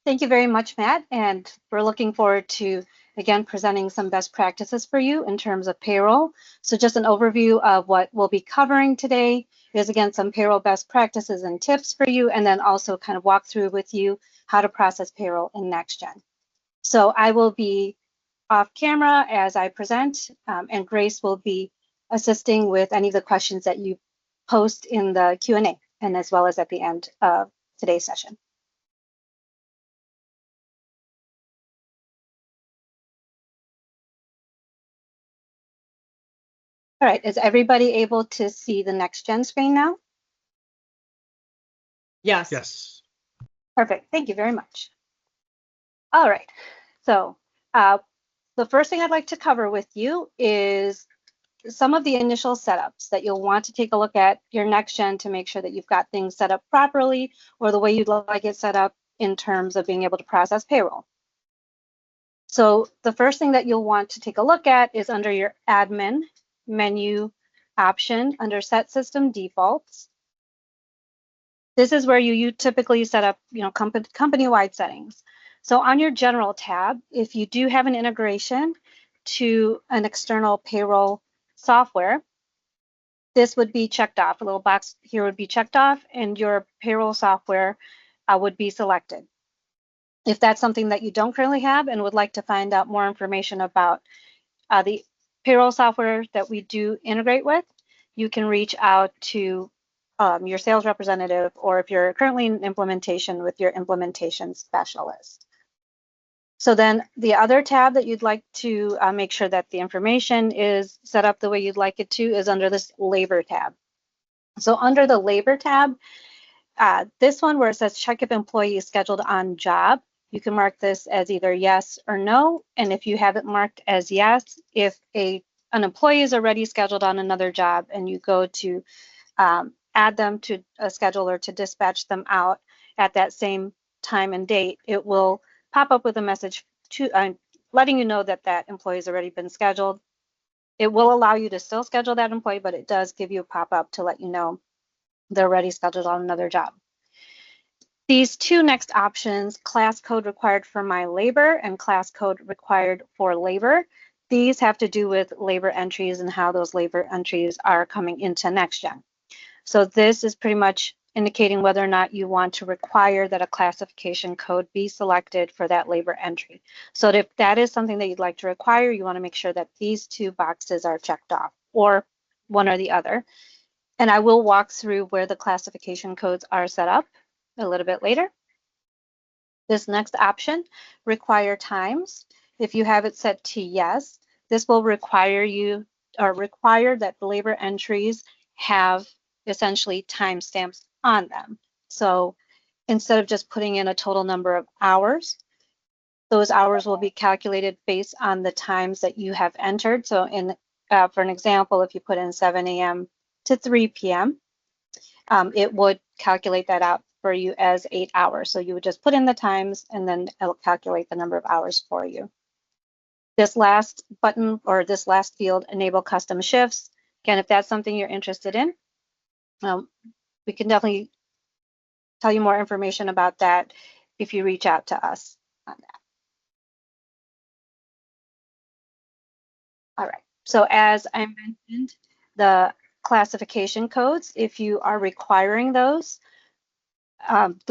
Thank you very much, Matt. And we're looking forward to, again, presenting some best practices for you in terms of payroll. So just an overview of what we'll be covering today is, again, some payroll best practices and tips for you, and then also kind of walk through with you how to process payroll in NexGen. So I will be off camera as I present, and Grace will be assisting with any of the questions that you post in the Q&A, and as well as at the end of today's session. All right, is everybody able to see the NexGen screen now? Yes. Yes. Perfect, thank you very much. All right, so the first thing I'd like to cover with you is some of the initial setups that you'll want to take a look at your NexGen to make sure that you've got things set up properly or the way you'd like it set up in terms of being able to process payroll. So the first thing that you'll want to take a look at is under your admin menu option under set system defaults. This is where you typically set up, company-wide settings. So on your general tab, if you do have an integration to an external payroll software, this would be checked off. A little box here would be checked off, and your payroll software would be selected. If that's something that you don't currently have and would like to find out more information about the payroll software that we do integrate with, you can reach out to your sales representative, or if you're currently in implementation, with your implementation specialist. So then the other tab that you'd like to make sure that the information is set up the way you'd like it to is under this labor tab. So under the labor tab, this one where it says check if employee is scheduled on job, you can mark this as either yes or no. And if you have it marked as yes, if an employee is already scheduled on another job and you go to add them to a scheduler to dispatch them out at that same time and date, it will pop up with a message to letting you know that that employee has already been scheduled. It will allow you to still schedule that employee, but it does give you a pop-up to let you know they're already scheduled on another job. These two next options, class code required for my labor and class code required for labor, these have to do with labor entries and how those labor entries are coming into NexGen. So this is pretty much indicating whether or not you want to require that a classification code be selected for that labor entry. So if that is something that you'd like to require, you want to make sure that these two boxes are checked off, or one or the other. And I will walk through where the classification codes are set up a little bit later. This next option, require times. If you have it set to yes, this will require you, or require that the labor entries have essentially timestamps on them. So instead of just putting in a total number of hours, those hours will be calculated based on the times that you have entered. So for an example, if you put in 7 a.m. to 3 p.m., it would calculate that out for you as 8 hours. So you would just put in the times and then it'll calculate the number of hours for you. This last button, or this last field, enable custom shifts. Again, if that's something you're interested in, we can definitely tell you more information about that if you reach out to us on that. All right, so as I mentioned, the classification codes, if you are requiring those,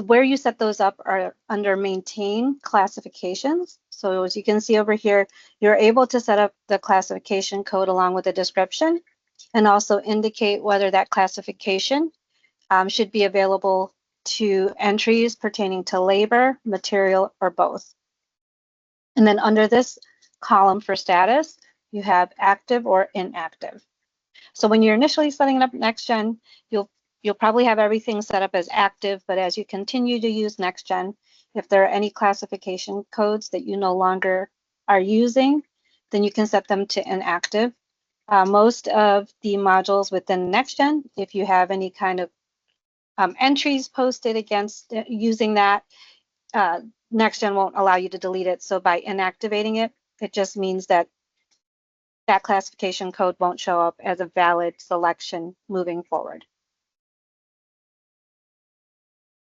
where you set those up are under maintain classifications. So as you can see over here, you're able to set up the classification code along with the description, and also indicate whether that classification should be available to entries pertaining to labor, material, or both. And then under this column for status, you have active or inactive. So when you're initially setting up NexGen, you'll probably have everything set up as active, but as you continue to use NexGen, if there are any classification codes that you no longer are using, then you can set them to inactive. Most of the modules within NexGen, if you have any kind of entries posted against using that, NexGen won't allow you to delete it. So by inactivating it, it just means that that classification code won't show up as a valid selection moving forward.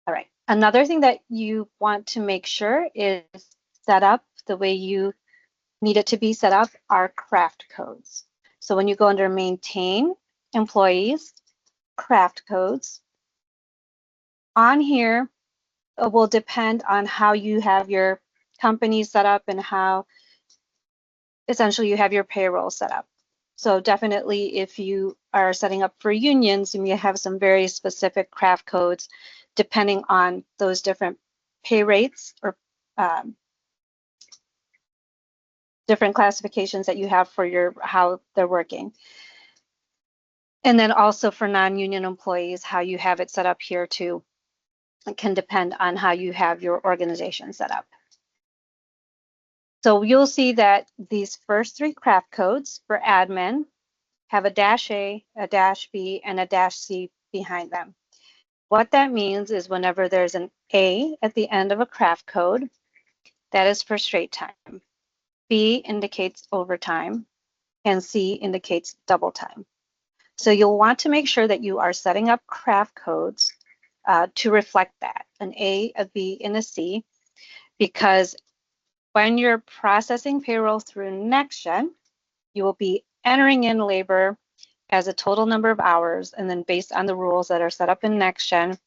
All right, Another thing that you want to make sure is set up the way you need it to be set up are craft codes. So when you go under Maintain, Employees, Craft Codes, on here it will depend on how you have your company set up and how essentially you have your payroll set up. So definitely if you are setting up for unions, you may have some very specific craft codes depending on those different pay rates or different classifications that you have for how they're working. And then also for non-union employees, how you have it set up here too. It can depend on how you have your organization set up. So you'll see that these first three craft codes for admin have a -A, a -B, and a -C behind them. What that means is whenever there's an A at the end of a craft code, that is for straight time. B indicates overtime, and C indicates double time. So you'll want to make sure that you are setting up craft codes to reflect that, an A, a B, and a C, because when you're processing payroll through NexGen, you will be entering in labor as a total number of hours, and then based on the rules that are set up in NexGen,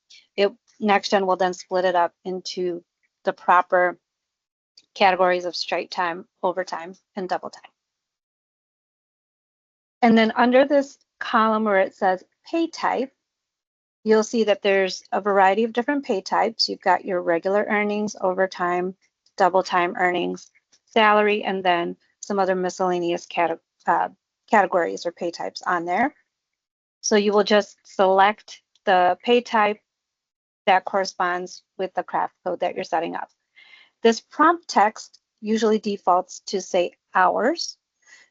NexGen will then split it up into the proper categories of straight time, overtime, and double time. And then under this column where it says pay type, you'll see that there's a variety of different pay types. You've got your regular earnings, overtime, double time earnings, salary, and then some other miscellaneous categories or pay types on there. So you will just select the pay type that corresponds with the craft code that you're setting up. This prompt text usually defaults to say hours,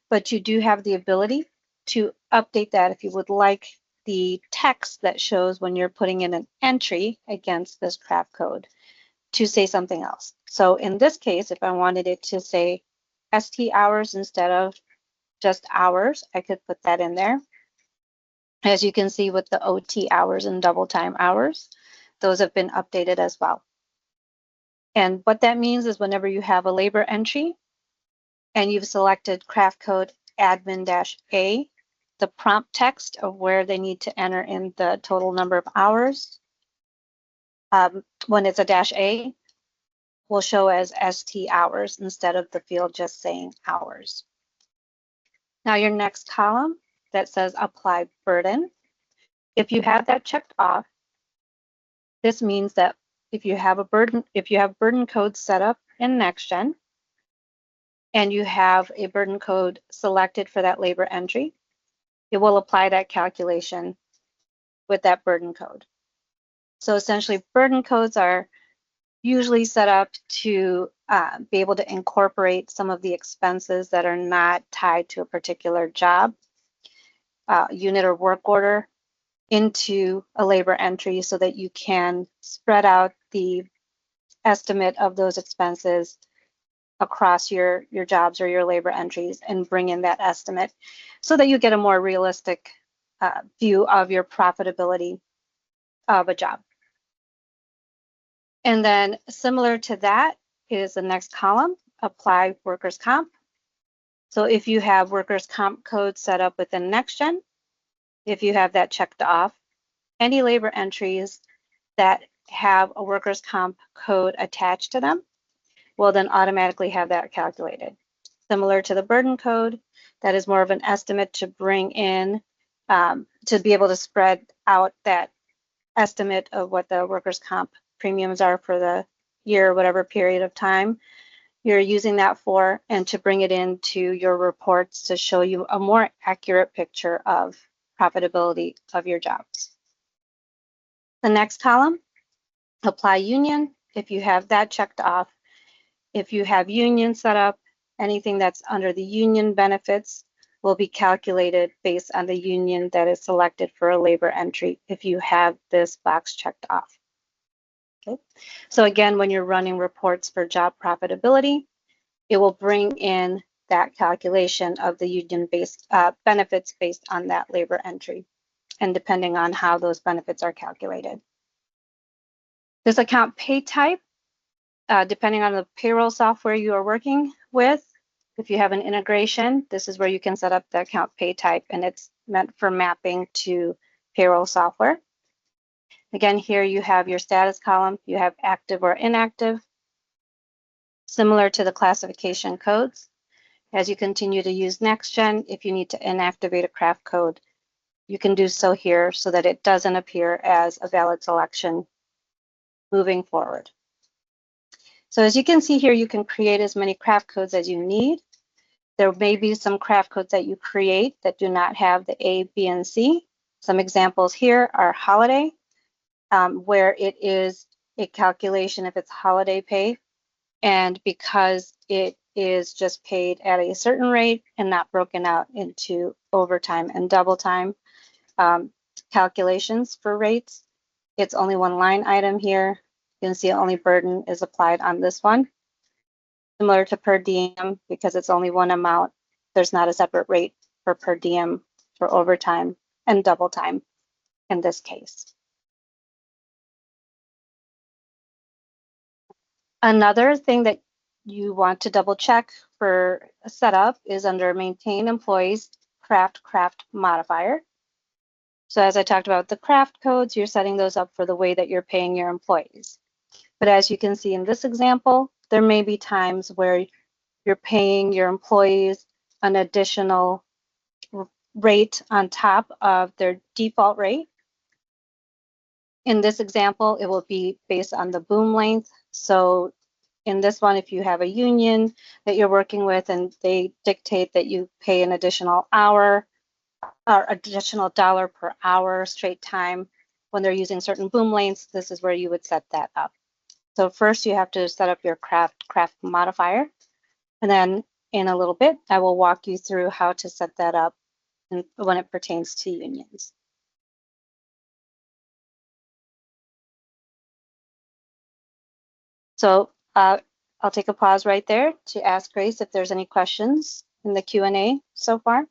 but you do have the ability to update that if you would like the text that shows when you're putting in an entry against this craft code to say something else. So in this case, if I wanted it to say ST hours instead of just hours, I could put that in there. As you can see with the OT hours and double time hours, those have been updated as well. And what that means is whenever you have a labor entry and you've selected craft code admin-A, the prompt text of where they need to enter in the total number of hours, when it's a -A, will show as ST hours instead of the field just saying hours. Now your next column that says apply burden, if you have that checked off, this means that if you have burden codes set up in NexGen and you have a burden code selected for that labor entry, it will apply that calculation with that burden code. So essentially, burden codes are usually set up to be able to incorporate some of the expenses that are not tied to a particular job, unit, or work order into a labor entry so that you can spread out the estimate of those expenses across your jobs or your labor entries and bring in that estimate so that you get a more realistic view of your profitability of a job. And then similar to that is the next column, apply workers' comp. So if you have workers' comp code set up within NexGen, if you have that checked off, any labor entries that have a workers' comp code attached to them will then automatically have that calculated. Similar to the burden code, that is more of an estimate to bring in, to be able to spread out that estimate of what the workers' comp premiums are for the year, whatever period of time you're using that for, and to bring it into your reports to show you a more accurate picture of profitability of your jobs. The next column, apply union. If you have that checked off, if you have union set up, anything that's under the union benefits will be calculated based on the union that is selected for a labor entry if you have this box checked off. Okay. So again, when you're running reports for job profitability, it will bring in that calculation of the union-based benefits based on that labor entry, and depending on how those benefits are calculated. This account pay type, depending on the payroll software you are working with, if you have an integration, this is where you can set up the account pay type, and it's meant for mapping to payroll software. Again, here you have your status column. You have active or inactive, similar to the classification codes. As you continue to use NexGen, if you need to inactivate a craft code, you can do so here so that it doesn't appear as a valid selection moving forward. So as you can see here, you can create as many craft codes as you need. There may be some craft codes that you create that do not have the A, B, and C. Some examples here are holiday, where it is a calculation if it's holiday pay, and because it is just paid at a certain rate and not broken out into overtime and double time calculations for rates, it's only one line item here. You can see only burden is applied on this one. Similar to per diem, because it's only one amount, there's not a separate rate for per diem for overtime and double time in this case. Another thing that you want to double check for a setup is under maintain employees craft modifier. So as I talked about the craft codes, you're setting those up for the way that you're paying your employees. But as you can see in this example, there may be times where you're paying your employees an additional rate on top of their default rate. In this example, it will be based on the boom length. So in this one, if you have a union that you're working with and they dictate that you pay an additional hour or additional dollar per hour straight time when they're using certain boom lengths, this is where you would set that up. So first you have to set up your craft modifier, and then in a little bit, I will walk you through how to set that up when it pertains to unions. So I'll take a pause right there to ask Grace if there's any questions in the Q&A so far.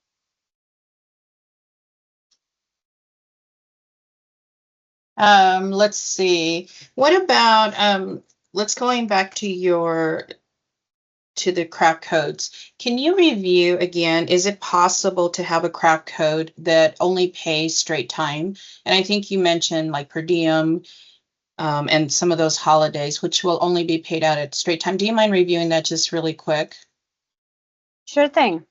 Let's see. What about let's going back to the craft codes. Can you review again, is it possible to have a craft code that only pays straight time? And I think you mentioned like per diem and some of those holidays, which will only be paid out at straight time. Do you mind reviewing that just really quick? Sure thing.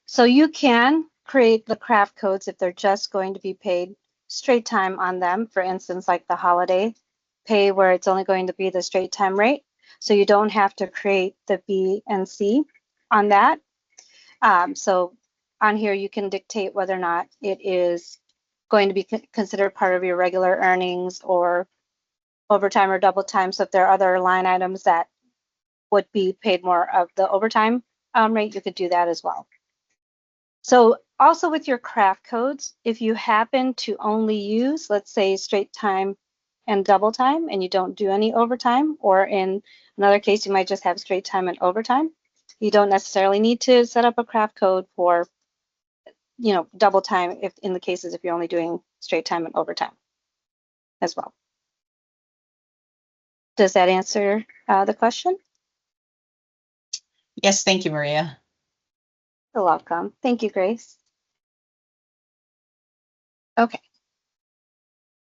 So you can create the craft codes if they're just going to be paid straight time on them. For instance, like the holiday pay where it's only going to be the straight time rate. So you don't have to create the B and C on that. So on here, you can dictate whether or not it is going to be considered part of your regular earnings or overtime or double time. So if there are other line items that would be paid more of the overtime rate, you could do that as well. So also with your craft codes, if you happen to only use, let's say, straight time and double time, and you don't do any overtime, or in another case, you might just have straight time and overtime, you don't necessarily need to set up a craft code for, you know, double time if in the cases if you're only doing straight time and overtime as well. Does that answer the question? Yes, thank you, Maria. You're welcome. Thank you, Grace. Okay.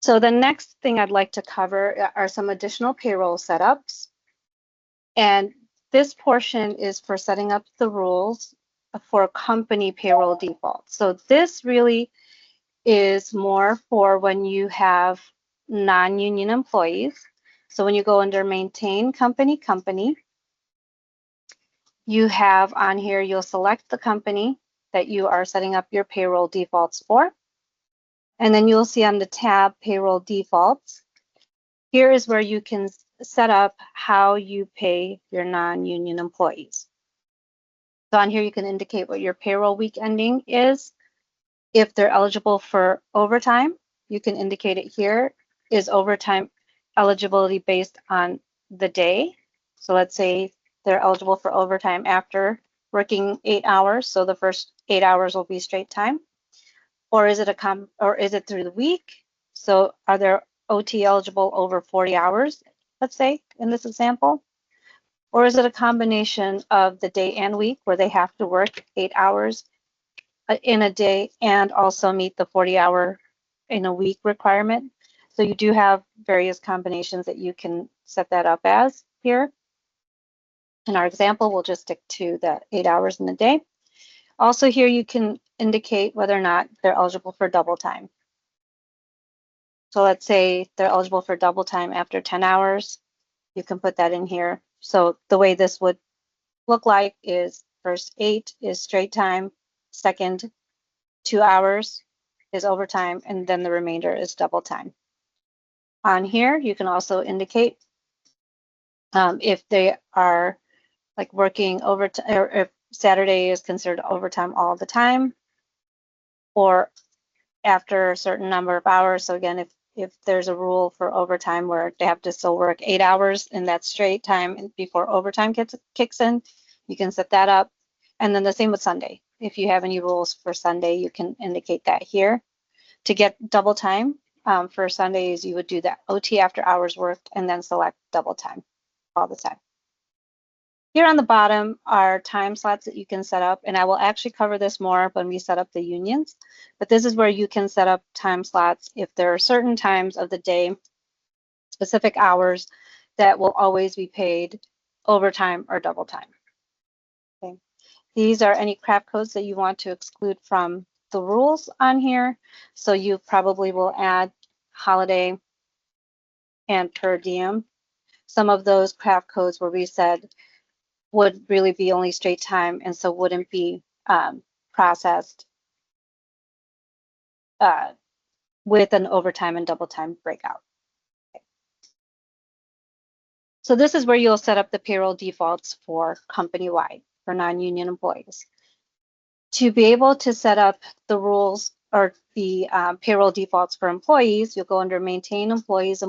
So the next thing I'd like to cover are some additional payroll setups. And this portion is for setting up the rules for company payroll default. So this really is more for when you have non-union employees. So when you go under maintain company, you have on here, you'll select the company that you are setting up your payroll defaults for. And then you'll see on the tab payroll defaults, here is where you can set up how you pay your non-union employees. So on here, you can indicate what your payroll week ending is. If they're eligible for overtime, you can indicate it here. Is overtime eligibility based on the day? So let's say they're eligible for overtime after working 8 hours. So the first 8 hours will be straight time. Or is it through the week? So are there OT eligible over 40 hours, let's say, in this example? Or is it a combination of the day and week where they have to work 8 hours in a day and also meet the 40-hour in a week requirement? So you do have various combinations that you can set that up as here. In our example, we'll just stick to the 8 hours in a day. Also here you can indicate whether or not they're eligible for double time. So let's say they're eligible for double time after 10 hours. You can put that in here. So the way this would look like is first 8 is straight time, second 2 hours is overtime, and then the remainder is double time. On here, you can also indicate if they are like working overtime, or if Saturday is considered overtime all the time, or after a certain number of hours. So again, if there's a rule for overtime where they have to still work 8 hours and that's straight time before overtime kicks in, you can set that up. And then the same with Sunday. If you have any rules for Sunday, you can indicate that here. To get double time for Sundays, you would do that OT after hours worked and then select double time all the time. Here on the bottom are time slots that you can set up, and I will actually cover this more when we set up the unions, but this is where you can set up time slots if there are certain times of the day, specific hours, that will always be paid overtime or double time. Okay. These are any craft codes that you want to exclude from the rules on here, so you probably will add holiday and per diem. Some of those craft codes where we said would really be only straight time and so wouldn't be processed with an overtime and double time breakout. Okay. So this is where you'll set up the payroll defaults for company-wide for non-union employees. To be able to set up the rules or the payroll defaults for employees, you'll go under Maintain Employees,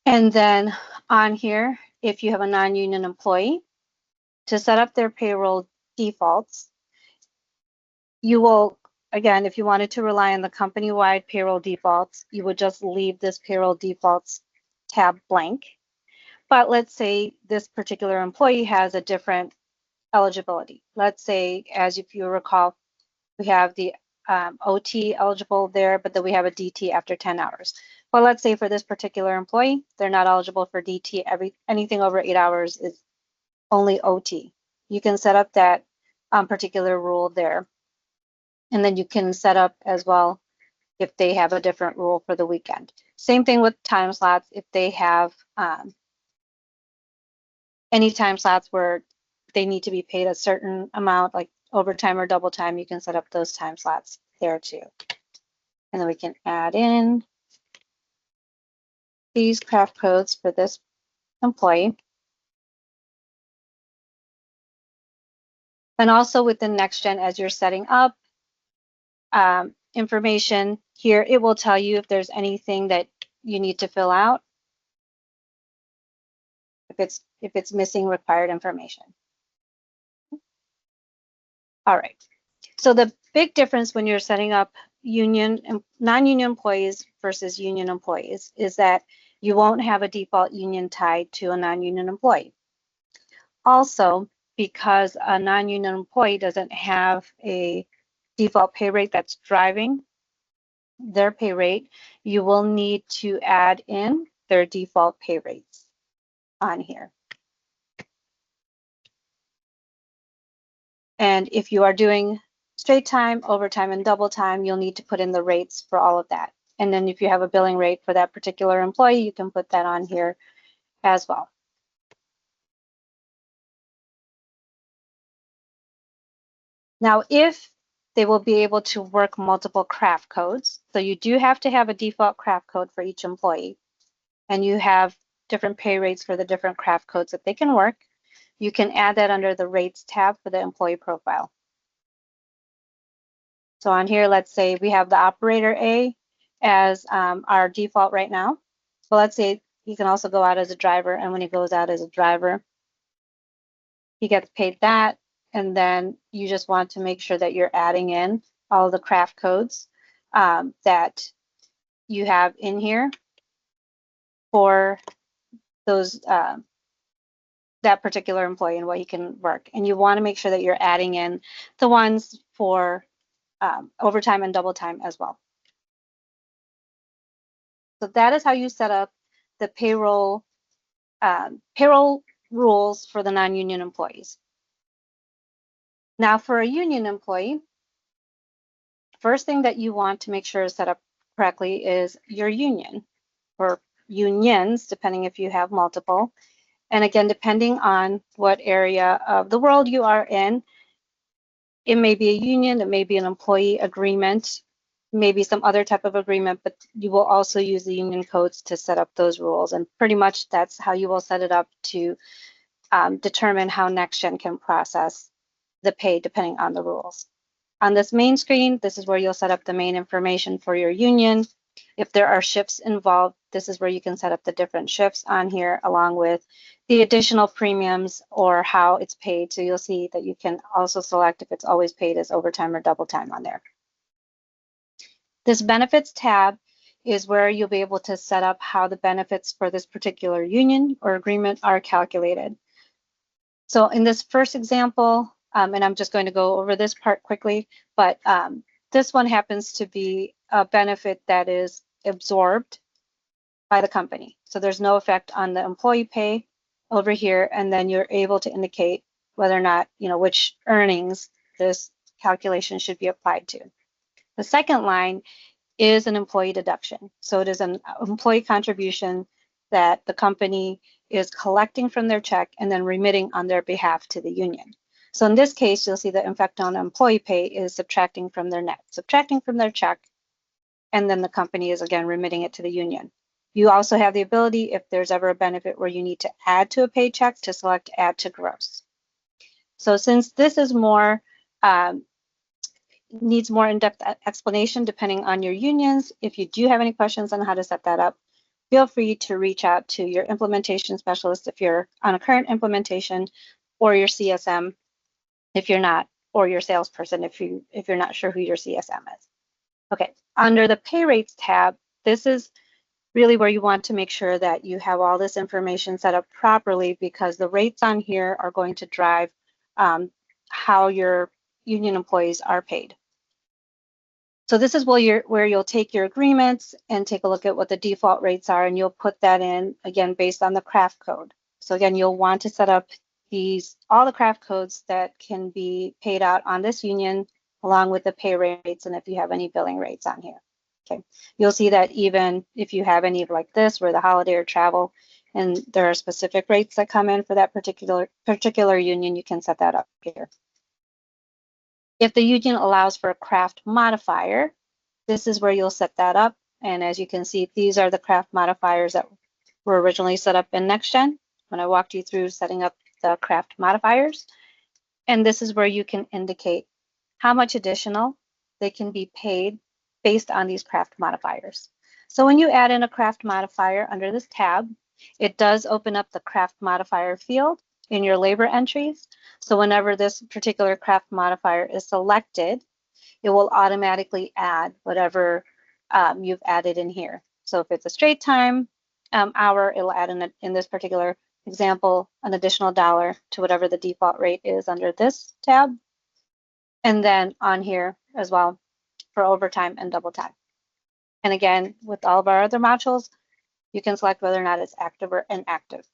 and then on here, if you have a non-union employee, to set up their payroll defaults, you will, again, if you wanted to rely on the company-wide payroll defaults, you would just leave this payroll defaults tab blank. But let's say this particular employee has a different eligibility. Let's say, as if you recall, we have the OT eligible there, but then we have a DT after 10 hours. Well, let's say for this particular employee, they're not eligible for DT. Anything over 8 hours is only OT. You can set up that particular rule there. And then you can set up as well if they have a different rule for the weekend. Same thing with time slots. If they have any time slots where they need to be paid a certain amount, like overtime or double time, you can set up those time slots there too. And then we can add in these craft codes for this employee. And also within NexGen, as you're setting up information here, it will tell you if there's anything that you need to fill out, if it's missing required information. All right. So the big difference when you're setting up union and non-union employees versus union employees is that you won't have a default union tied to a non-union employee. Also, because a non-union employee doesn't have a default pay rate that's driving their pay rate, you will need to add in their default pay rates on here. And if you are doing straight time, overtime, and double time, you'll need to put in the rates for all of that. And then if you have a billing rate for that particular employee, you can put that on here as well. Now, if they will be able to work multiple craft codes, so you do have to have a default craft code for each employee, and you have different pay rates for the different craft codes that they can work, you can add that under the rates tab for the employee profile. So on here, let's say we have the operator A as our default right now. So let's say he can also go out as a driver, and when he goes out as a driver, he gets paid that, and then you just want to make sure that you're adding in all the craft codes that you have in here for those that particular employee and what he can work. And you want to make sure that you're adding in the ones for overtime and double time as well. So that is how you set up the payroll rules for the non-union employees. Now for a union employee, first thing that you want to make sure is set up correctly is your union or unions, depending if you have multiple. And again, depending on what area of the world you are in, it may be a union, it may be an employee agreement, maybe some other type of agreement, but you will also use the union codes to set up those rules. And pretty much that's how you will set it up to determine how NexGen can process the pay depending on the rules. On this main screen, this is where you'll set up the main information for your union. If there are shifts involved, this is where you can set up the different shifts on here along with the additional premiums or how it's paid. So you'll see that you can also select if it's always paid as overtime or double time on there. This benefits tab is where you'll be able to set up how the benefits for this particular union or agreement are calculated. So in this first example, and I'm just going to go over this part quickly, but this one happens to be a benefit that is absorbed by the company. So there's no effect on the employee pay over here, and then you're able to indicate whether or not, which earnings this calculation should be applied to. The second line is an employee deduction. So it is an employee contribution that the company is collecting from their check and then remitting on their behalf to the union. So in this case, you'll see the effect on employee pay is subtracting from their net, subtracting from their check, and then the company is again remitting it to the union. You also have the ability, if there's ever a benefit where you need to add to a paycheck, to select add to gross. So since this is more, needs more in-depth explanation depending on your unions, if you do have any questions on how to set that up, feel free to reach out to your implementation specialist if you're on a current implementation, or your CSM if you're not, or your salesperson if you're not sure who your CSM is. Okay, under the pay rates tab, this is really where you want to make sure that you have all this information set up properly, because the rates on here are going to drive how your union employees are paid. So this is where you'll take your agreements and take a look at what the default rates are, and you'll put that in, again, based on the craft code. So again, you'll want to set up all the craft codes that can be paid out on this union, along with the pay rates, and if you have any billing rates on here. Okay, you'll see that even if you have any like this, where the holiday or travel, and there are specific rates that come in for that particular union, you can set that up here. If the union allows for a craft modifier, this is where you'll set that up. And as you can see, these are the craft modifiers that were originally set up in NexGen when I walked you through setting up the craft modifiers. And this is where you can indicate how much additional they can be paid based on these craft modifiers. So when you add in a craft modifier under this tab, it does open up the craft modifier field in your labor entries. So whenever this particular craft modifier is selected, it will automatically add whatever you've added in here. So if it's a straight time hour, it'll add in this particular example an additional $1 to whatever the default rate is under this tab. And then on here as well for overtime and double time. And again, with all of our other modules, you can select whether or not it's active or inactive.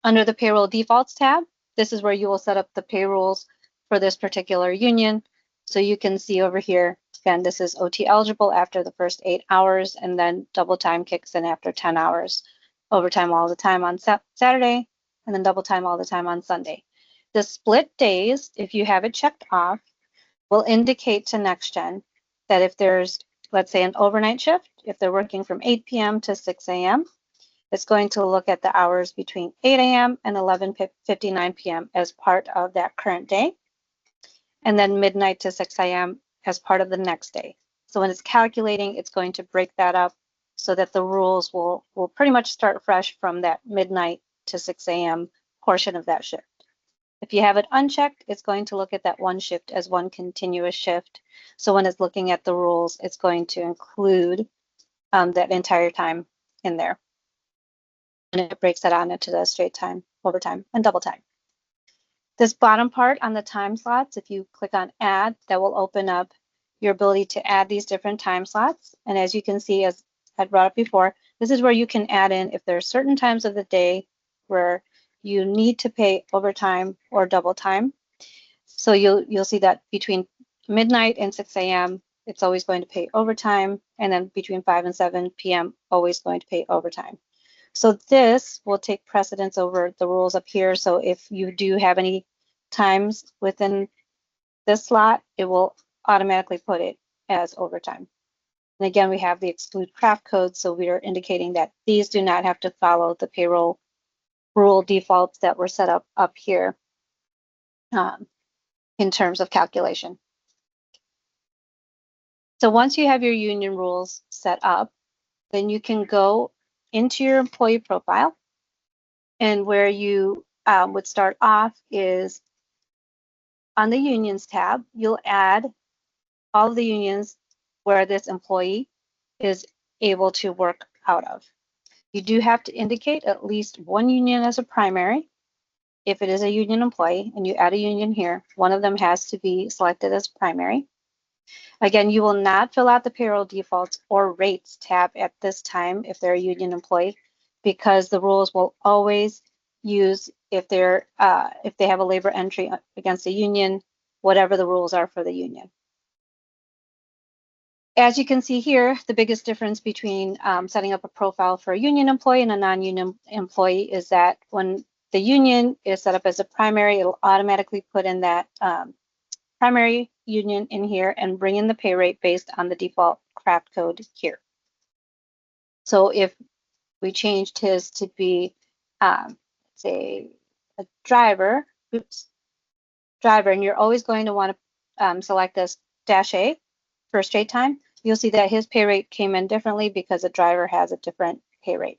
Under the payroll defaults tab, this is where you will set up the payrolls for this particular union. So you can see over here, again, this is OT eligible after the first 8 hours, and then double time kicks in after 10 hours. Overtime all the time on Saturday, and then double time all the time on Sunday. The split days, if you have it checked off, will indicate to NexGen that if there's, let's say, an overnight shift, if they're working from 8 p.m. to 6 a.m., it's going to look at the hours between 8 a.m. and 11:59 p.m. as part of that current day, and then midnight to 6 a.m. as part of the next day. So when it's calculating, it's going to break that up so that the rules will pretty much start fresh from that midnight to 6 a.m. portion of that shift. If you have it unchecked, it's going to look at that one shift as one continuous shift. So when it's looking at the rules, it's going to include that entire time in there. And it breaks that on into the straight time, overtime, and double time. This bottom part on the time slots, if you click on add, that will open up your ability to add these different time slots. And as you can see, as I brought up before, this is where you can add in if there are certain times of the day where you need to pay overtime or double time. So you'll see that between midnight and 6 a.m., it's always going to pay overtime. And then between 5 and 7 p.m., always going to pay overtime. So this will take precedence over the rules up here. So if you do have any times within this slot, it will automatically put it as overtime. And again, we have the exclude craft code. So we are indicating that these do not have to follow the payroll rule defaults that were set up here in terms of calculation. So once you have your union rules set up, then you can go into your employee profile. And where you would start off is on the unions tab. You'll add all of the unions where this employee is able to work out of. You do have to indicate at least one union as a primary. If it is a union employee and you add a union here, one of them has to be selected as primary. Again, you will not fill out the payroll defaults or rates tab at this time if they're a union employee, because the rules will always use if they have a labor entry against a union, whatever the rules are for the union. As you can see here, the biggest difference between setting up a profile for a union employee and a non-union employee is that when the union is set up as a primary, it'll automatically put in that primary union in here and bring in the pay rate based on the default craft code here. So if we changed his to be, say, a driver, and you're always going to want to select this -A for straight time, you'll see that his pay rate came in differently because a driver has a different pay rate.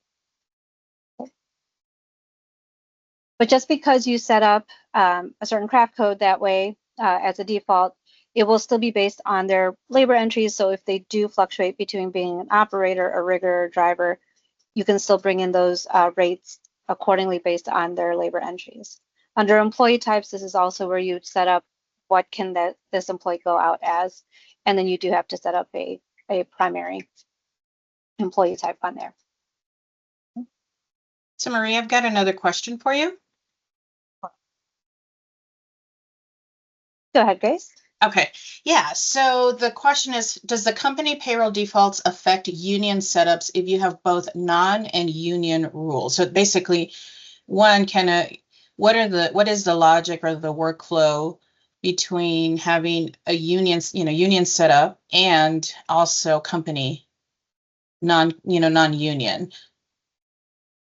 But just because you set up a certain craft code that way as a default, it will still be based on their labor entries. So if they do fluctuate between being an operator, a rigger, or driver, you can still bring in those rates accordingly based on their labor entries. Under employee types, this is also where you set up what can this employee go out as, and then you do have to set up a primary employee type on there. So Marie, I've got another question for you. Go ahead, Grace. Okay, yeah, so the question is, does the company payroll defaults affect union setups if you have both non and union rules? So basically, one kind of, what is the logic or the workflow between having a union setup and also company non-union?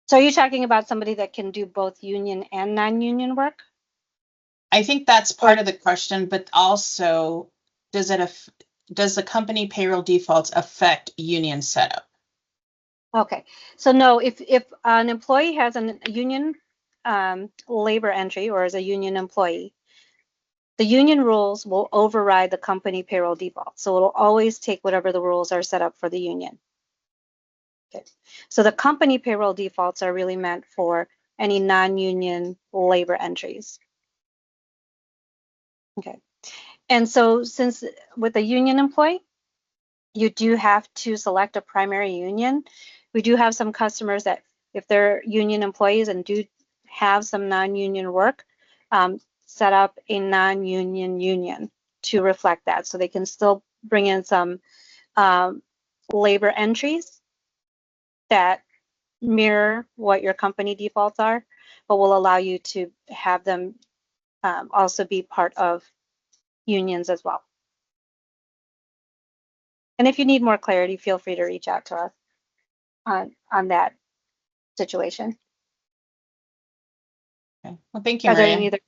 So are you talking about somebody that can do both union and non-union work? I think that's part of the question, but also does the company payroll defaults affect union setup? Okay, so no, if an employee has a union labor entry or is a union employee, the union rules will override the company payroll default. So it'll always take whatever the rules are set up for the union. Okay, so the company payroll defaults are really meant for any non-union labor entries. Okay, and so since with a union employee, you do have to select a primary union. We do have some customers that if they're union employees and do have some non-union work, set up a non-union union to reflect that. So they can still bring in some labor entries that mirror what your company defaults are, but will allow you to have them also be part of unions as well. And if you need more clarity, feel free to reach out to us on that situation. Okay. Well, thank you, Are there Maria. any other?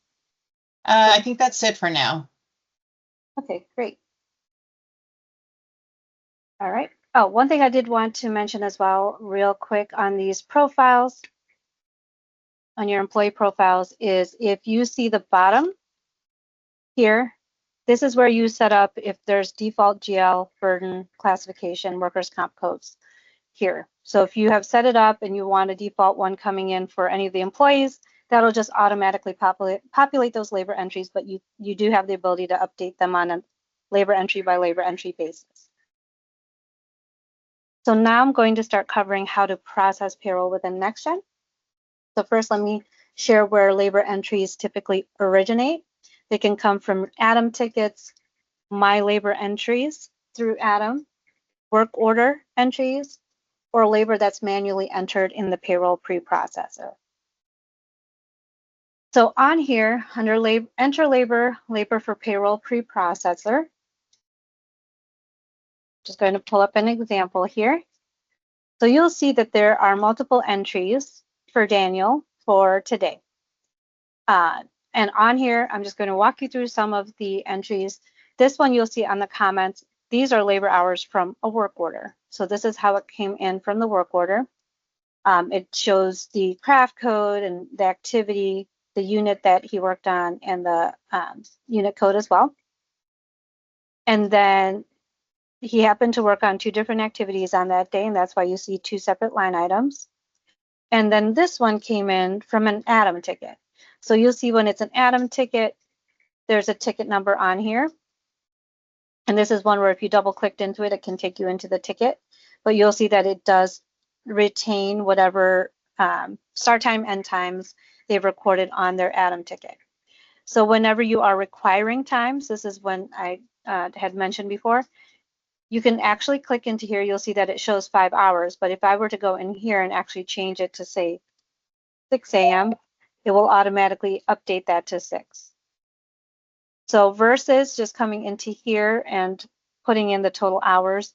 I think that's it for now. Okay, great. All right. Oh, one thing I did want to mention as well, real quick on these profiles. on your employee profiles is if you see the bottom here, this is where you set up if there's default GL, burden, classification, workers' comp codes here. So if you have set it up and you want a default one coming in for any of the employees, that'll just automatically populate those labor entries, but you do have the ability to update them on a labor entry by labor entry basis. So now I'm going to start covering how to process payroll within NexGen. So first, let me share where labor entries typically originate. They can come from Atom tickets, My Labor entries through Atom, work order entries, or labor that's manually entered in the payroll preprocessor. So on here, under enter labor for payroll preprocessor, just going to pull up an example here. So you'll see that there are multiple entries for Daniel for today. And on here, I'm just going to walk you through some of the entries. This one you'll see on the comments. These are labor hours from a work order. So this is how it came in from the work order. It shows the craft code and the activity, the unit that he worked on, and the unit code as well. And then he happened to work on 2 different activities on that day, and that's why you see 2 separate line items. And then this one came in from an Atom ticket. So you'll see when it's an Atom ticket, there's a ticket number on here. And this is one where if you double clicked into it, it can take you into the ticket. But you'll see that it does retain whatever start time, end times they've recorded on their Atom ticket. So whenever you are requiring times, this is when I had mentioned before, you can actually click into here. You'll see that it shows 5 hours. But if I were to go in here and actually change it to say 6 a.m., it will automatically update that to 6. So versus just coming into here and putting in the total hours,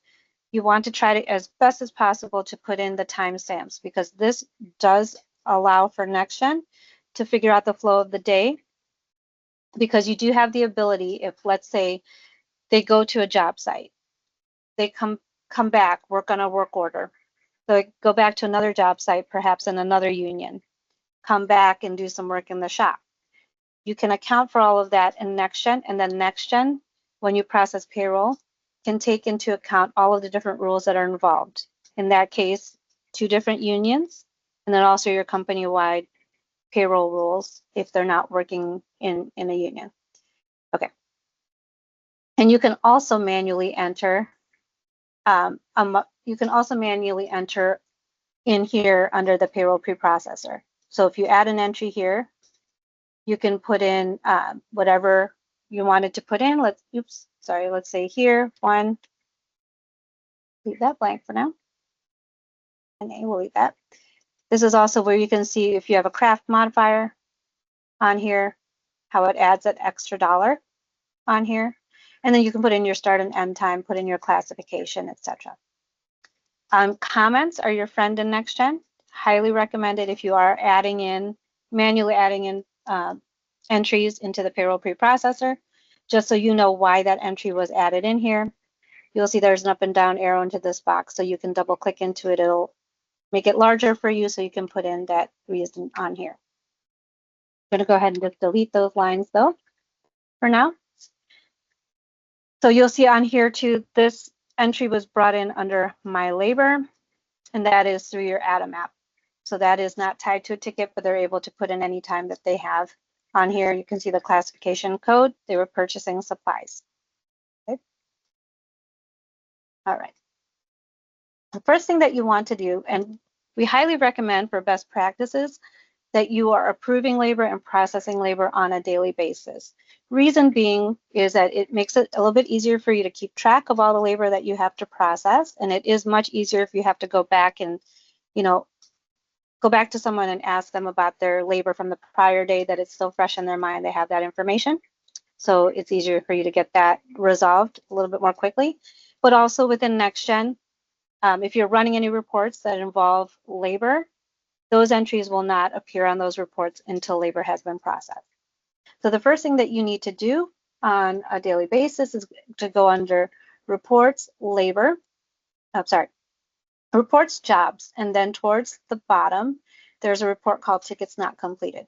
you want to try to, as best as possible, to put in the timestamps, because this does allow for NexGen to figure out the flow of the day, because you do have the ability, if let's say they go to a job site, they come back, work on a work order, so they go back to another job site, perhaps in another union, come back and do some work in the shop. You can account for all of that in NexGen, and then NexGen, when you process payroll, can take into account all of the different rules that are involved. In that case, 2 different unions, and then also your company-wide payroll rules if they're not working in a union. Okay. And you can also manually enter. You can also manually enter in here under the payroll preprocessor. So if you add an entry here, you can put in whatever you wanted to put in. Let's say here, 1, leave that blank for now. And A, we'll leave that. This is also where you can see if you have a craft modifier on here, how it adds that extra $1 on here. And then you can put in your start and end time, put in your classification, etc. Comments are your friend in NexGen. Highly recommended if you are manually adding in entries into the payroll preprocessor, just so you know why that entry was added in here. You'll see there's an up and down arrow into this box, so you can double click into it. It'll make it larger for you so you can put in that reason on here. I'm going to go ahead and just delete those lines though for now. So you'll see on here too, this entry was brought in under My Labor, and that is through your Atom app. So that is not tied to a ticket, but they're able to put in any time that they have. On here, you can see the classification code. They were purchasing supplies. Okay. All right. The first thing that you want to do, and we highly recommend for best practices, that you are approving labor and processing labor on a daily basis. Reason being is that it makes it a little bit easier for you to keep track of all the labor that you have to process, and it is much easier if you have to go back and, go back to someone and ask them about their labor from the prior day, that it's still fresh in their mind, they have that information. So it's easier for you to get that resolved a little bit more quickly. But also within NexGen, if you're running any reports that involve labor, those entries will not appear on those reports until labor has been processed. So the first thing that you need to do on a daily basis is to go under reports, reports, jobs, and then towards the bottom, there's a report called Tickets Not Completed.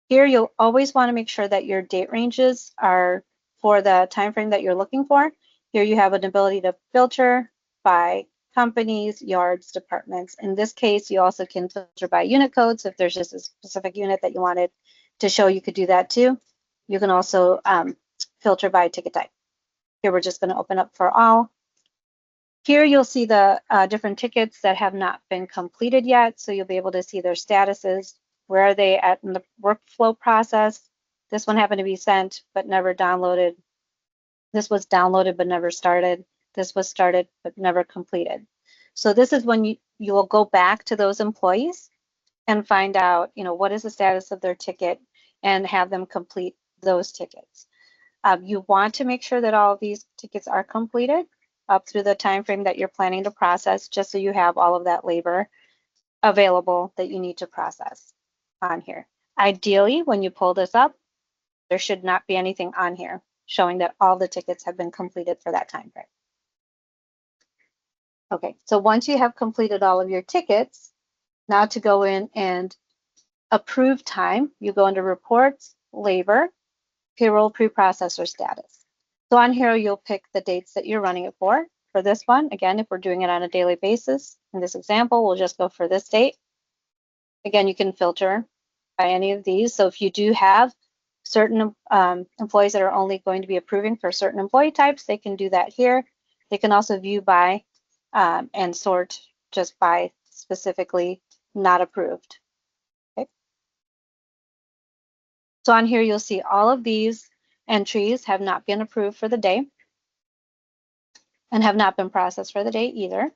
Here, you'll always want to make sure that your date ranges are for the time frame that you're looking for. Here you have an ability to filter by companies, yards, departments. In this case, you also can filter by unit codes. If there's just a specific unit that you wanted to show, you could do that too. You can also filter by ticket type. Here we're just going to open up for all. Here you'll see the different tickets that have not been completed yet, so you'll be able to see their statuses. Where are they at in the workflow process? This one happened to be sent but never downloaded. This was downloaded but never started. This was started but never completed. So this is when you will go back to those employees and find out, what is the status of their ticket and have them complete those tickets. You want to make sure that all of these tickets are completed up through the time frame that you're planning to process, just so you have all of that labor available that you need to process on here. Ideally, when you pull this up, there should not be anything on here showing that all the tickets have been completed for that time frame. Okay, so once you have completed all of your tickets, now to go in and approve time, you go into Reports, Labor, Payroll Preprocessor Status. So on here, you'll pick the dates that you're running it for. For this one, again, if we're doing it on a daily basis, in this example, we'll just go for this date. Again, you can filter by any of these. So if you do have certain employees that are only going to be approving for certain employee types, they can do that here. They can also view by and sort just by specifically not approved. Okay. So on here, you'll see all of these entries have not been approved for the day and have not been processed for the day either.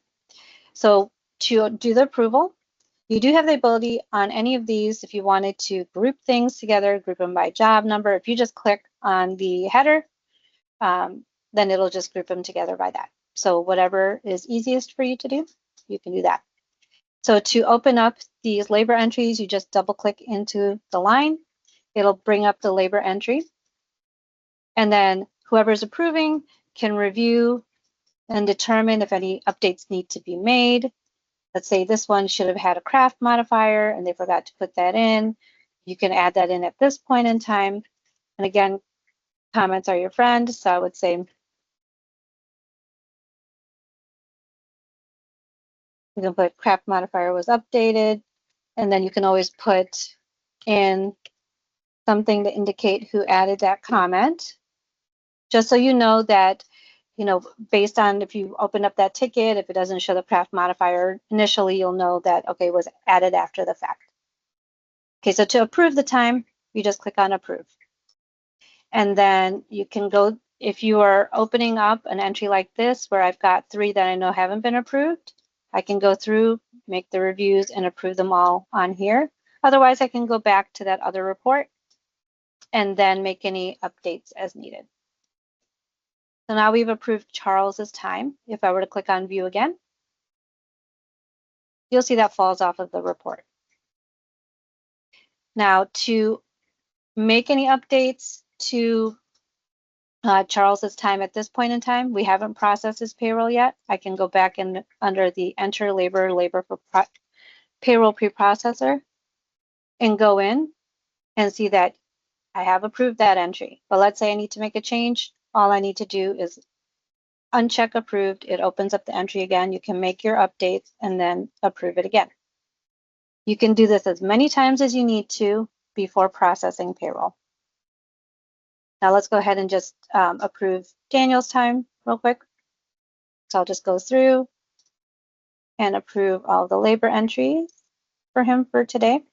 So to do the approval, you do have the ability on any of these, if you wanted to group things together, group them by job number. If you just click on the header, then it'll just group them together by that. So whatever is easiest for you to do, you can do that. So to open up these labor entries, you just double click into the line. It'll bring up the labor entry. And then whoever's approving can review and determine if any updates need to be made. Let's say this one should have had a craft modifier and they forgot to put that in. You can add that in at this point in time. And again, comments are your friend. So I would say you can put craft modifier was updated. And then you can always put in something to indicate who added that comment. Just so you know that, based on if you open up that ticket, if it doesn't show the craft modifier initially, you'll know that, okay, it was added after the fact. Okay, so to approve the time, you just click on approve. And then you can go, if you are opening up an entry like this, where I've got 3 that I know haven't been approved, I can go through, make the reviews and approve them all on here. Otherwise, I can go back to that other report and then make any updates as needed. So now we've approved Charles's time. If I were to click on view again, you'll see that falls off of the report. Now to make any updates to Charles's time at this point in time, we haven't processed his payroll yet. I can go back in under the enter labor for payroll preprocessor and go in and see that I have approved that entry. But let's say I need to make a change. All I need to do is uncheck approved. It opens up the entry again. You can make your updates and then approve it again. You can do this as many times as you need to before processing payroll. Now let's go ahead and just approve Daniel's time real quick. So I'll just go through and approve all the labor entries for him for today.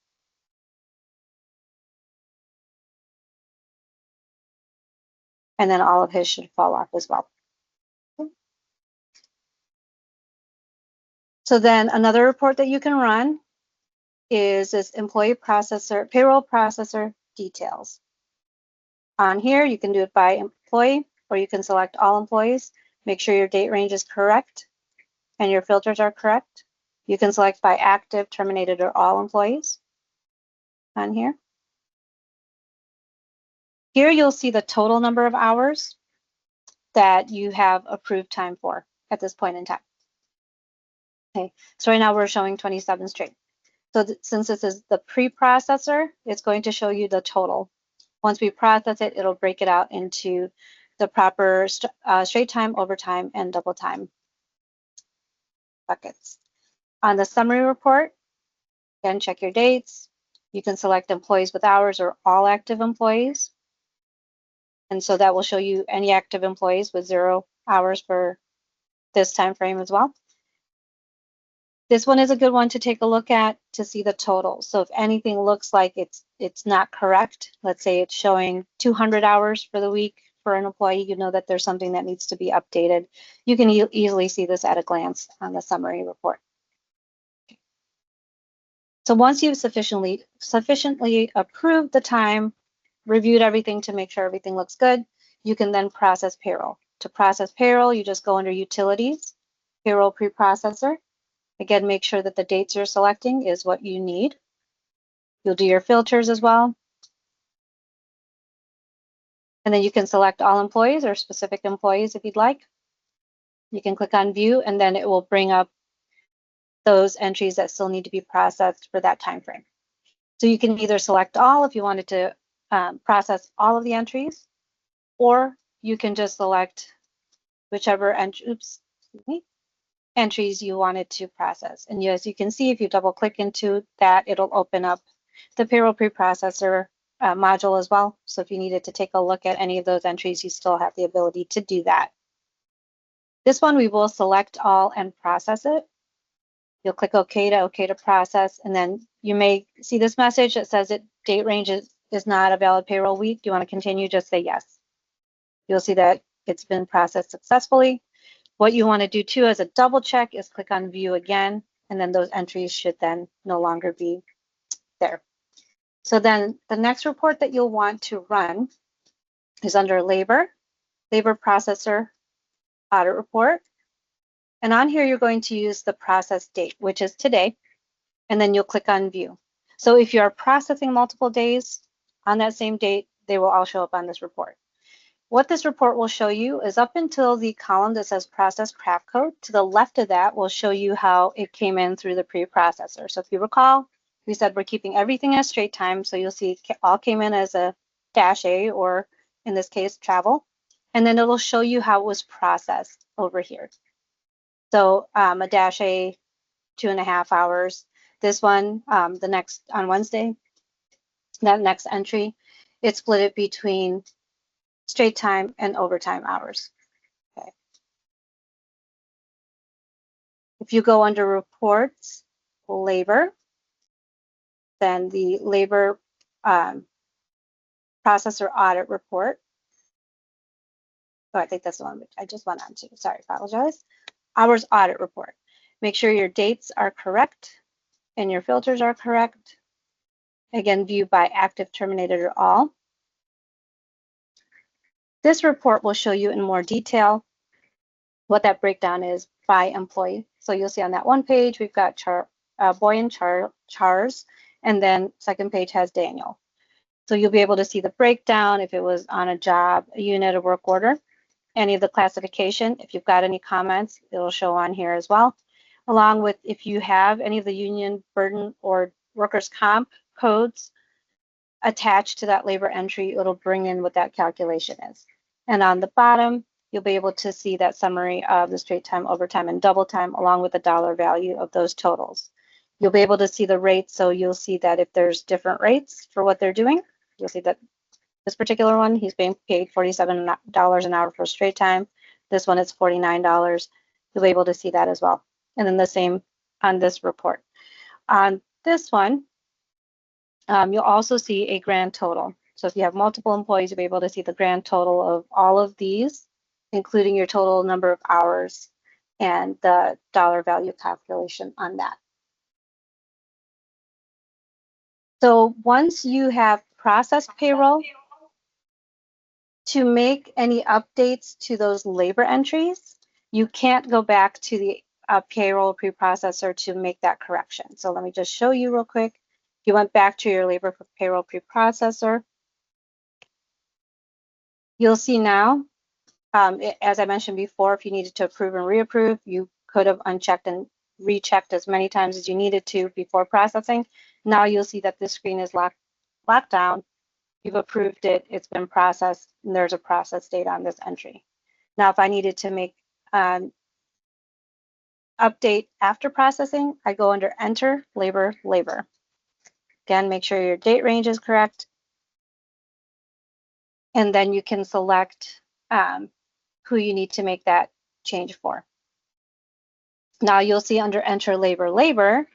And then all of his should fall off as well. So then another report that you can run is this payroll processor details. On here, you can do it by employee, or you can select all employees. Make sure your date range is correct and your filters are correct. You can select by active, terminated, or all employees on here. Here you'll see the total number of hours that you have approved time for at this point in time. Okay, so right now we're showing 27 straight. So since this is the preprocessor, it's going to show you the total. Once we process it, it'll break it out into the proper straight time, overtime, and double time buckets. On the summary report, again, check your dates. You can select employees with hours or all active employees. And so that will show you any active employees with 0 hours for this time frame as well. This one is a good one to take a look at to see the total. So if anything looks like it's not correct, let's say it's showing 200 hours for the week for an employee, you know that there's something that needs to be updated. You can easily see this at a glance on the summary report. So once you've sufficiently approved the time, reviewed everything to make sure everything looks good, you can then process payroll. To process payroll, you just go under Utilities, Payroll Preprocessor. Again, make sure that the dates you're selecting is what you need. You'll do your filters as well. And then you can select all employees or specific employees if you'd like. You can click on View, and then it will bring up those entries that still need to be processed for that time frame. So you can either select all if you wanted to process all of the entries, or you can just select whichever entries you wanted to process. And as you can see, if you double click into that, it'll open up the Payroll Preprocessor module as well. So if you needed to take a look at any of those entries, you still have the ability to do that. This one, we will select all and process it. You'll click OK to process, and then you may see this message that says that date range is not a valid payroll week. Do you want to continue? Just say yes. You'll see that it's been processed successfully. What you want to do too as a double check is click on View again, and then those entries should then no longer be there. So then the next report that you'll want to run is under Labor Processor Audit Report. And on here, you're going to use the process date, which is today, and then you'll click on View. So if you're processing multiple days on that same date, they will all show up on this report. What this report will show you is up until the column that says Process Craft Code. To the left of that will show you how it came in through the preprocessor. So if you recall, we said we're keeping everything as straight time. So you'll see it all came in as a -A, or in this case, travel. And then it'll show you how it was processed over here. So a -A, 2.5 hours. This one, on Wednesday, that next entry, it split it between straight time and overtime hours. Okay. If you go under Reports, Labor, then the Labor Processor Audit Report. Oh, I think that's the one I just went on to. Sorry, apologize. Hours Audit Report. Make sure your dates are correct and your filters are correct. Again, view by active, terminated, or all. This report will show you in more detail what that breakdown is by employee. So you'll see on that one page, we've got Boy and Chars, and then second page has Daniel. So you'll be able to see the breakdown if it was on a job, a unit, a work order, any of the classification. If you've got any comments, it'll show on here as well, along with if you have any of the union burden or workers' comp codes attached to that labor entry, it'll bring in what that calculation is. And on the bottom, you'll be able to see that summary of the straight time, overtime, and double time, along with the dollar value of those totals. You'll be able to see the rates, so you'll see that if there's different rates for what they're doing, you'll see that this particular one, he's being paid $47 an hour for straight time. This one is $49. You'll be able to see that as well. And then the same on this report. On this one, you'll also see a grand total. So if you have multiple employees, you'll be able to see the grand total of all of these, including your total number of hours and the dollar value calculation on that. So once you have processed payroll, to make any updates to those labor entries, you can't go back to the payroll preprocessor to make that correction. So let me just show you real quick. If you went back to your labor payroll preprocessor, you'll see now, as I mentioned before, if you needed to approve and reapprove, you could have unchecked and rechecked as many times as you needed to before processing. Now you'll see that this screen is locked down. You've approved it, it's been processed, and there's a process date on this entry. Now, if I needed to make an update after processing, I go under Enter, Labor, Labor. Again, make sure your date range is correct, and then you can select who you need to make that change for. Now you'll see under Enter, Labor, Labor,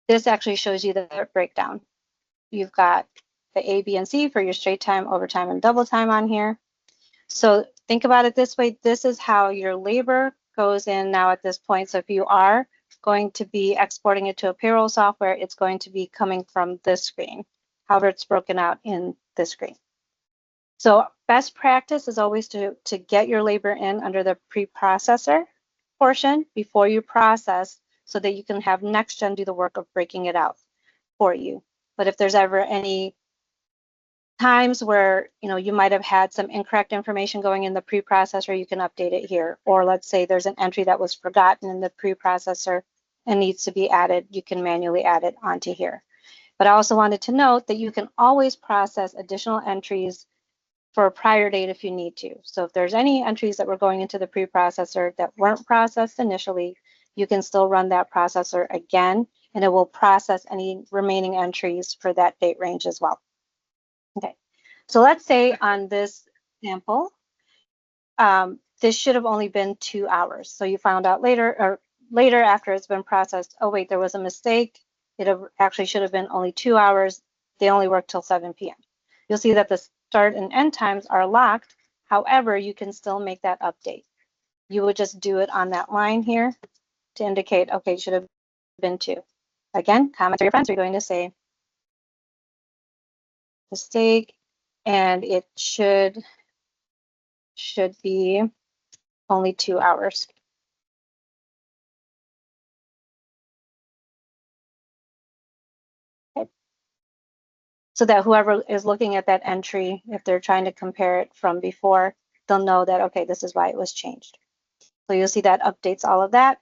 this actually shows you the breakdown. You've got the A, B, and C for your straight time, overtime, and double time on here. So think about it this way. This is how your labor goes in now at this point. So if you are going to be exporting it to a payroll software, it's going to be coming from this screen. However, it's broken out in this screen. So best practice is always to get your labor in under the preprocessor portion before you process so that you can have NexGen do the work of breaking it out for you. But if there's ever any times where you might have had some incorrect information going in the preprocessor, you can update it here. Or let's say there's an entry that was forgotten in the preprocessor and needs to be added, you can manually add it onto here. But I also wanted to note that you can always process additional entries for a prior date if you need to. So if there's any entries that were going into the preprocessor that weren't processed initially, you can still run that processor again, and it will process any remaining entries for that date range as well. Okay, so let's say on this example, this should have only been 2 hours. So you found out later after it's been processed, oh wait, there was a mistake. It actually should have been only 2 hours. They only work till 7 p.m. You'll see that the start and end times are locked. However, you can still make that update. You would just do it on that line here to indicate, okay, it should have been 2. Again, comment to your friends. You're going to say mistake, and it should be only 2 hours. Okay. So that whoever is looking at that entry, if they're trying to compare it from before, they'll know that, okay, this is why it was changed. So you'll see that updates all of that.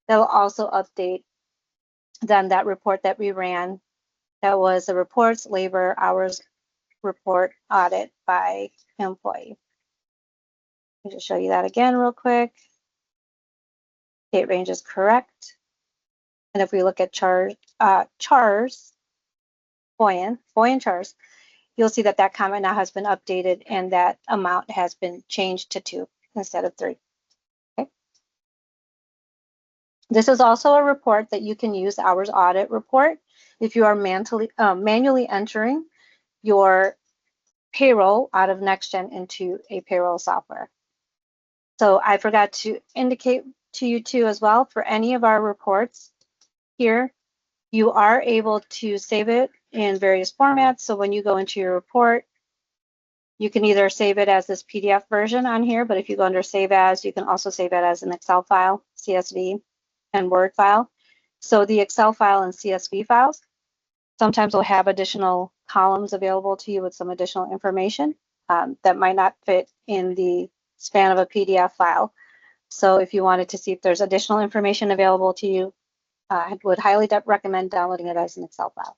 That'll also update then that report that we ran. That was the reports, labor, hours, report, audit by employee. Let me just show you that again real quick. Date range is correct. And if we look at chars, Boyan chars, you'll see that that comment now has been updated and that amount has been changed to 2 instead of 3. Okay. This is also a report that you can use, hours audit report, if you are manually entering your payroll out of NexGen into a payroll software. So I forgot to indicate to you too as well, for any of our reports here, you are able to save it in various formats. So when you go into your report, you can either save it as this PDF version on here, but if you go under Save As, you can also save it as an Excel file, CSV, and Word file. So the Excel file and CSV files sometimes will have additional columns available to you with some additional information that might not fit in the span of a PDF file. So if you wanted to see if there's additional information available to you, I would highly recommend downloading it as an Excel file.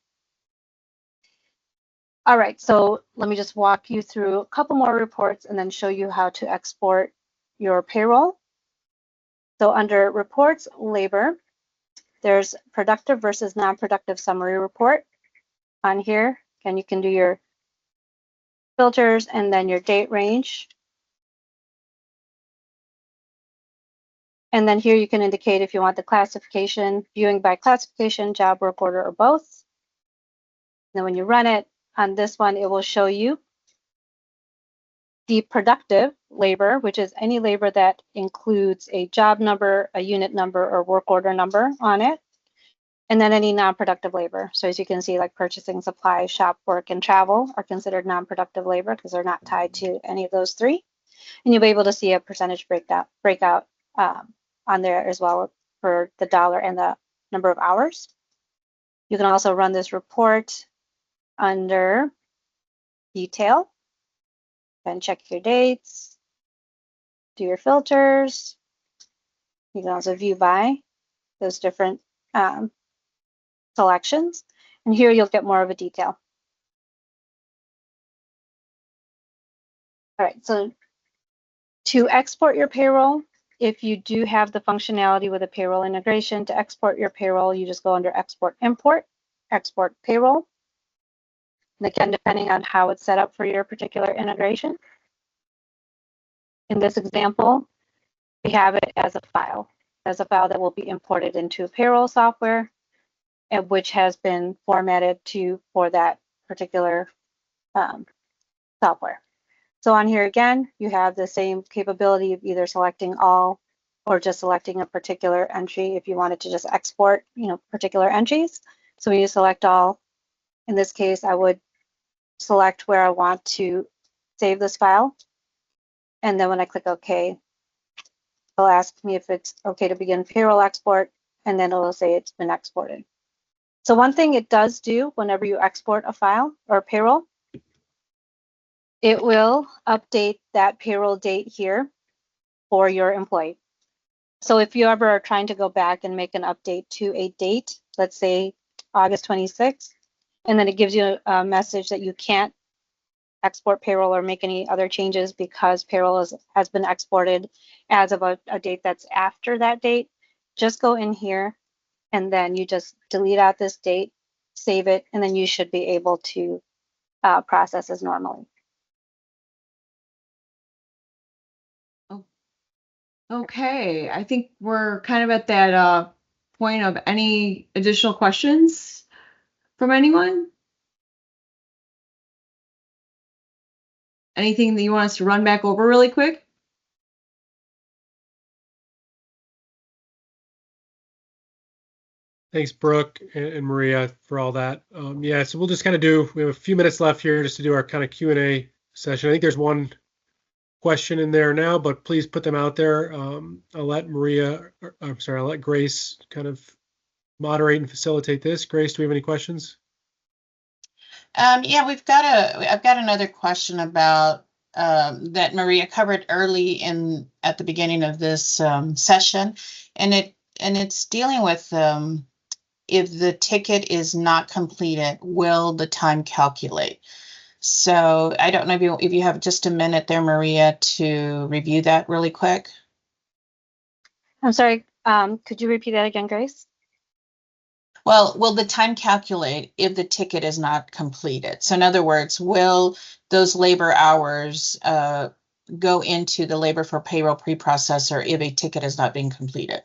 All right, so let me just walk you through a couple more reports and then show you how to export your payroll. So under reports, labor, there's productive versus non-productive summary report on here. And you can do your filters and then your date range. And then here you can indicate if you want the classification, viewing by classification, job, work order, or both. And then when you run it on this one, it will show you the productive labor, which is any labor that includes a job number, a unit number, or work order number on it. And then any non-productive labor. So as you can see, like purchasing, supplies, shop work, and travel are considered non-productive labor because they're not tied to any of those 3. And you'll be able to see a percentage breakout on there as well for the dollar and the number of hours. You can also run this report under detail and check your dates, do your filters. You can also view by those different selections. And here you'll get more of a detail. All right, so to export your payroll, if you do have the functionality with a payroll integration to export your payroll, you just go under Export Import, Export Payroll. And again, depending on how it's set up for your particular integration. In this example, we have it as a file that will be imported into payroll software, and which has been formatted for that particular software. So on here again, you have the same capability of either selecting all or just selecting a particular entry if you wanted to just export, particular entries. So when you select all, in this case, I would select where I want to save this file. And then when I click OK, it'll ask me if it's okay to begin payroll export, and then it'll say it's been exported. So one thing it does do whenever you export a file or payroll, it will update that payroll date here for your employee. So if you ever are trying to go back and make an update to a date, let's say August 26th, and then it gives you a message that you can't export payroll or make any other changes because payroll has been exported as of a date that's after that date, just go in here and then you just delete out this date, save it, and then you should be able to process as normally. Okay, I think we're kind of at that point of any additional questions from anyone? Anything that you want us to run back over really quick? Thanks, Brooke and Maria, for all that. Yeah, so we'll just kind of we have a few minutes left here just to do our kind of Q&A session. I think there's one question in there now, but please put them out there. I'll let I'll let Grace kind of moderate and facilitate this. Grace, do we have any questions? Yeah, I've got another question about that Maria covered early at the beginning of this session, and it's dealing with if the ticket is not completed, will the time calculate? So I don't know if you have just a minute there, Maria, to review that really quick. I'm sorry, could you repeat that again, Grace? Well, will the time calculate if the ticket is not completed? So in other words, will those labor hours go into the labor for payroll preprocessor if a ticket has not been completed?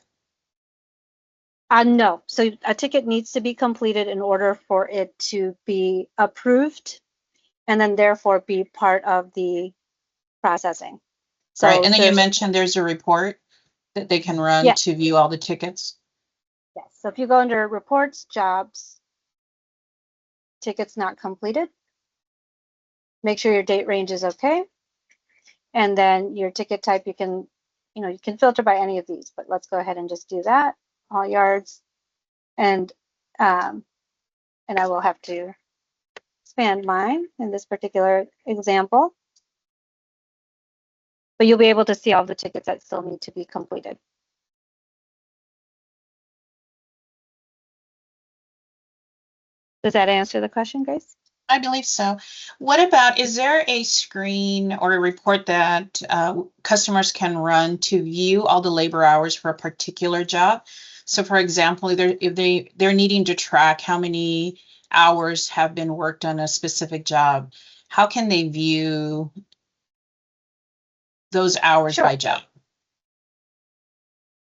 No. So a ticket needs to be completed in order for it to be approved and then therefore be part of the processing. So right. And then you mentioned there's a report that they can run to view all the tickets. Yes. So if you go under reports, jobs, tickets not completed, make sure your date range is okay. And then your ticket type, you can filter by any of these, but let's go ahead and just do that. All yards. And I will have to expand mine in this particular example. But you'll be able to see all the tickets that still need to be completed. Does that answer the question, Grace? I believe so. What about, is there a screen or a report that customers can run to view all the labor hours for a particular job? So for example, if they're needing to track how many hours have been worked on a specific job, how can they view those hours by job?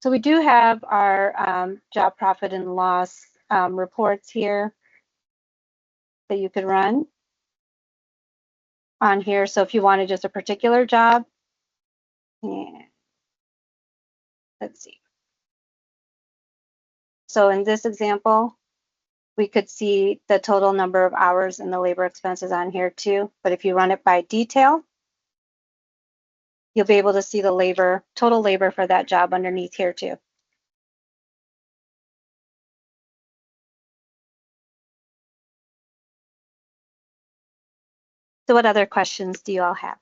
So we do have our job profit and loss reports here that you could run on here. So if you wanted just a particular job, let's see. So in this example, we could see the total number of hours and the labor expenses on here too. But if you run it by detail, you'll be able to see the total labor for that job underneath here too. So what other questions do you all have?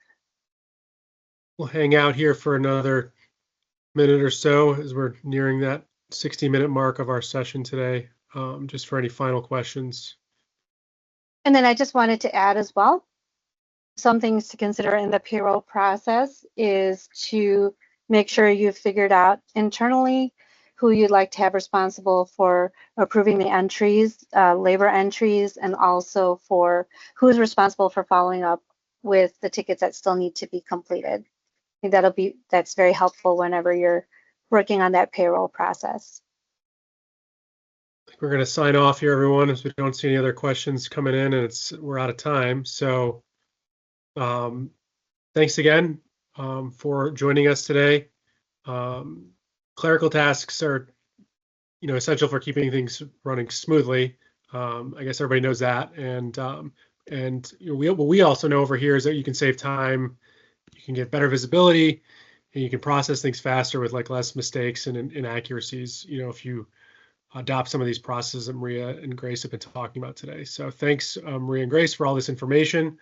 We'll hang out here for another minute or so as we're nearing that 60-minute mark of our session today, just for any final questions. And then I just wanted to add as well, some things to consider in the payroll process is to make sure you've figured out internally who you'd like to have responsible for approving the entries, labor entries, and also for who's responsible for following up with the tickets that still need to be completed. I think that's very helpful whenever you're working on that payroll process. I think we're going to sign off here, everyone, as we don't see any other questions coming in, and we're out of time. So thanks again for joining us today. Clerical tasks are, essential for keeping things running smoothly. I guess everybody knows that, and what we also know over here is that you can save time, you can get better visibility, and you can process things faster with like less mistakes and inaccuracies. If you adopt some of these processes that Maria and Grace have been talking about today. So thanks, Maria and Grace, for all this information.